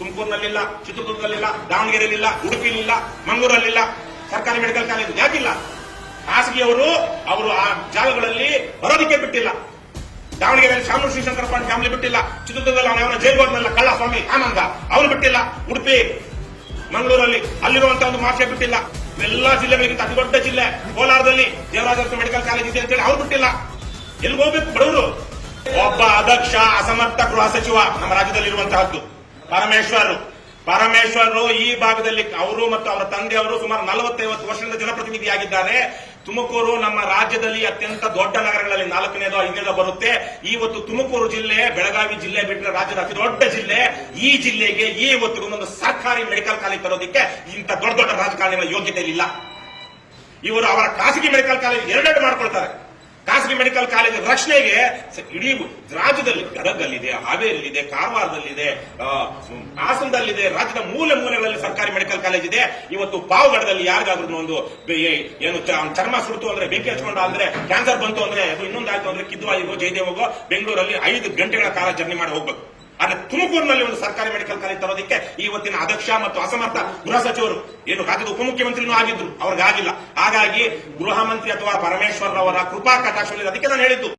ತುಮಕೂರಿನಲ್ಲಿಲ್ಲ, ಚಿತ್ರದುರ್ಗದಲ್ಲಿಲ್ಲ, ದಾವಣಗೆರೆಯಲ್ಲಿಲ್ಲ, ಉಡುಪಿಲಿಲ್ಲ, ಮಂಗಳೂರಲ್ಲಿಲ್ಲ ಸರ್ಕಾರಿ medical college. ಯಾಕಿಲ್ಲ? ಖಾಸಗಿಯವರು ಅವರು ಆ ಜಾಗಗಳಲ್ಲಿ ಬರೋದಕ್ಕೆ ಬಿಟ್ಟಿಲ್ಲ. ದಾವಣಗೆರೆಯಲ್ಲಿ ಶಾಮೂರು ಶ್ರೀಶಂಕರಪ್ಪ ಫ್ಯಾಮಿಲಿ ಬಿಟ್ಟಿಲ್ಲ. ಚಿತ್ರದುರ್ಗದಲ್ಲಿ ಅವನ ಜೈಲ್ ಹೋದ್ನಲ್ಲ ಕಳ್ಳ ಸ್ವಾಮಿ ಆನಂದ, ಅವನು ಬಿಟ್ಟಿಲ್ಲ. ಉಡುಪಿ, ಮಂಗಳೂರಲ್ಲಿ ಅಲ್ಲಿರುವಂತಹ ಒಂದು ಮಾಫಿಯಾ ಬಿಟ್ಟಿಲ್ಲ. ಎಲ್ಲಾ ಜಿಲ್ಲೆಗಳಿಗಿಂತ ಅತಿ ದೊಡ್ಡ ಜಿಲ್ಲೆ ಕೋಲಾರದಲ್ಲಿ ದೇವರಾಜ ಮೆಡಿಕಲ್ ಕಾಲೇಜ್ ಇದೆ ಅಂತೇಳಿ ಅವ್ರು ಬಿಟ್ಟಿಲ್ಲ. ಎಲ್ಲಿ ಹೋಗ್ಬೇಕು ಬಡವರು? ಒಬ್ಬ ಅಧ್ಯಕ್ಷ ಅಸಮರ್ಥ ಗೃಹ ಸಚಿವ ನಮ್ಮ ರಾಜ್ಯದಲ್ಲಿರುವಂತಹದ್ದು ಪರಮೇಶ್ವರ್ ಈ ಭಾಗದಲ್ಲಿ ಅವರು ಮತ್ತು ಅವರ ತಂದೆಯವರು ಸುಮಾರು 40-50 ವರ್ಷದಿಂದ ಜನಪ್ರತಿನಿಧಿಯಾಗಿದ್ದಾರೆ. ತುಮಕೂರು ನಮ್ಮ ರಾಜ್ಯದಲ್ಲಿ ಅತ್ಯಂತ ದೊಡ್ಡ ನಗರಗಳಲ್ಲಿ 4ನೇದೋ 5ನೇದೋ ಬರುತ್ತೆ. ಇವತ್ತು ತುಮಕೂರು ಜಿಲ್ಲೆ, ಬೆಳಗಾವಿ ಜಿಲ್ಲೆ ಬಿಟ್ಟರೆ ರಾಜ್ಯದ ಅತಿ ದೊಡ್ಡ ಜಿಲ್ಲೆ. ಈ ಜಿಲ್ಲೆಗೆ ಈ ಇವತ್ತು ಒಂದೊಂದು ಸರ್ಕಾರಿ ಮೆಡಿಕಲ್ ಕಾಲೇಜ್ ತರೋದಕ್ಕೆ ಇಂಥ ದೊಡ್ಡ ದೊಡ್ಡ ರಾಜಕಾರಣಿಗಳ ಯೋಗ್ಯತೆ ಇಲ್ಲ. ಇವರು ಅವರ ಖಾಸಗಿ ಮೆಡಿಕಲ್ ಕಾಲೇಜ್ ಎರಡೆರಡು ಮಾಡ್ಕೊಳ್ತಾರೆ. ಖಾಸಗಿ ಮೆಡಿಕಲ್ ಕಾಲೇಜ್ ರಕ್ಷಣೆಗೆ ಇಡೀ ರಾಜ್ಯದಲ್ಲಿ ಗದಗಲ್ಲಿದೆ, ಹಾವೇರಿಯಲ್ಲಿದೆ, ಕಾರವಾರದಲ್ಲಿದೆ, ಹಾಸನದಲ್ಲಿದೆ, ರಾಜ್ಯದ ಮೂಲೆ ಮೂಲೆಗಳಲ್ಲಿ ಸರ್ಕಾರಿ ಮೆಡಿಕಲ್ ಕಾಲೇಜ್ ಇದೆ. ಇವತ್ತು ಪಾವಗಡದಲ್ಲಿ ಯಾರಿಗಾದ್ರೂ ಒಂದು ಏನು ಚರ್ಮ ಸುಡ್ತು ಅಂದ್ರೆ, ಬೆಂಕಿ ಹಚ್ಕೊಂಡು ಅಂದ್ರೆ, ಕ್ಯಾನ್ಸರ್ ಬಂತು ಅಂದ್ರೆ, ಅದು ಇನ್ನೊಂದಾಯ್ತು ಅಂದ್ರೆ ಕಿದ್ವಾಯಿಗೋ ಜಯದೇವಗೋ ಬೆಂಗಳೂರಲ್ಲಿ 5 ಗಂಟೆಗಳ ಕಾಲ ಜರ್ನಿ ಮಾಡಿ ಹೋಗ್ಬೇಕು. ಆದ್ರೆ ತುಮಕೂರಿನಲ್ಲಿ ಒಂದು ಸರ್ಕಾರಿ ಮೆಡಿಕಲ್ ಕಾಲೇಜ್ ತರೋದಕ್ಕೆ ಇವತ್ತಿನ ಅಧ್ಯಕ್ಷ ಮತ್ತು ಅಸಮರ್ಥ ಗೃಹ ಸಚಿವರು ಏನು ರಾಜ್ಯದ ಉಪಮುಖ್ಯಮಂತ್ರಿನೂ ಆಗಿದ್ರು, ಅವ್ರಿಗಾಗಿಲ್ಲ. ಹಾಗಾಗಿ ಗೃಹ ಮಂತ್ರಿ ಅಥವಾ ಪರಮೇಶ್ವರ್ ಅವರ ಕೃಪಾ ಕಟಾಕ್ಷ ಅದಕ್ಕೆ ನಾನು ಹೇಳಿದ್ದು.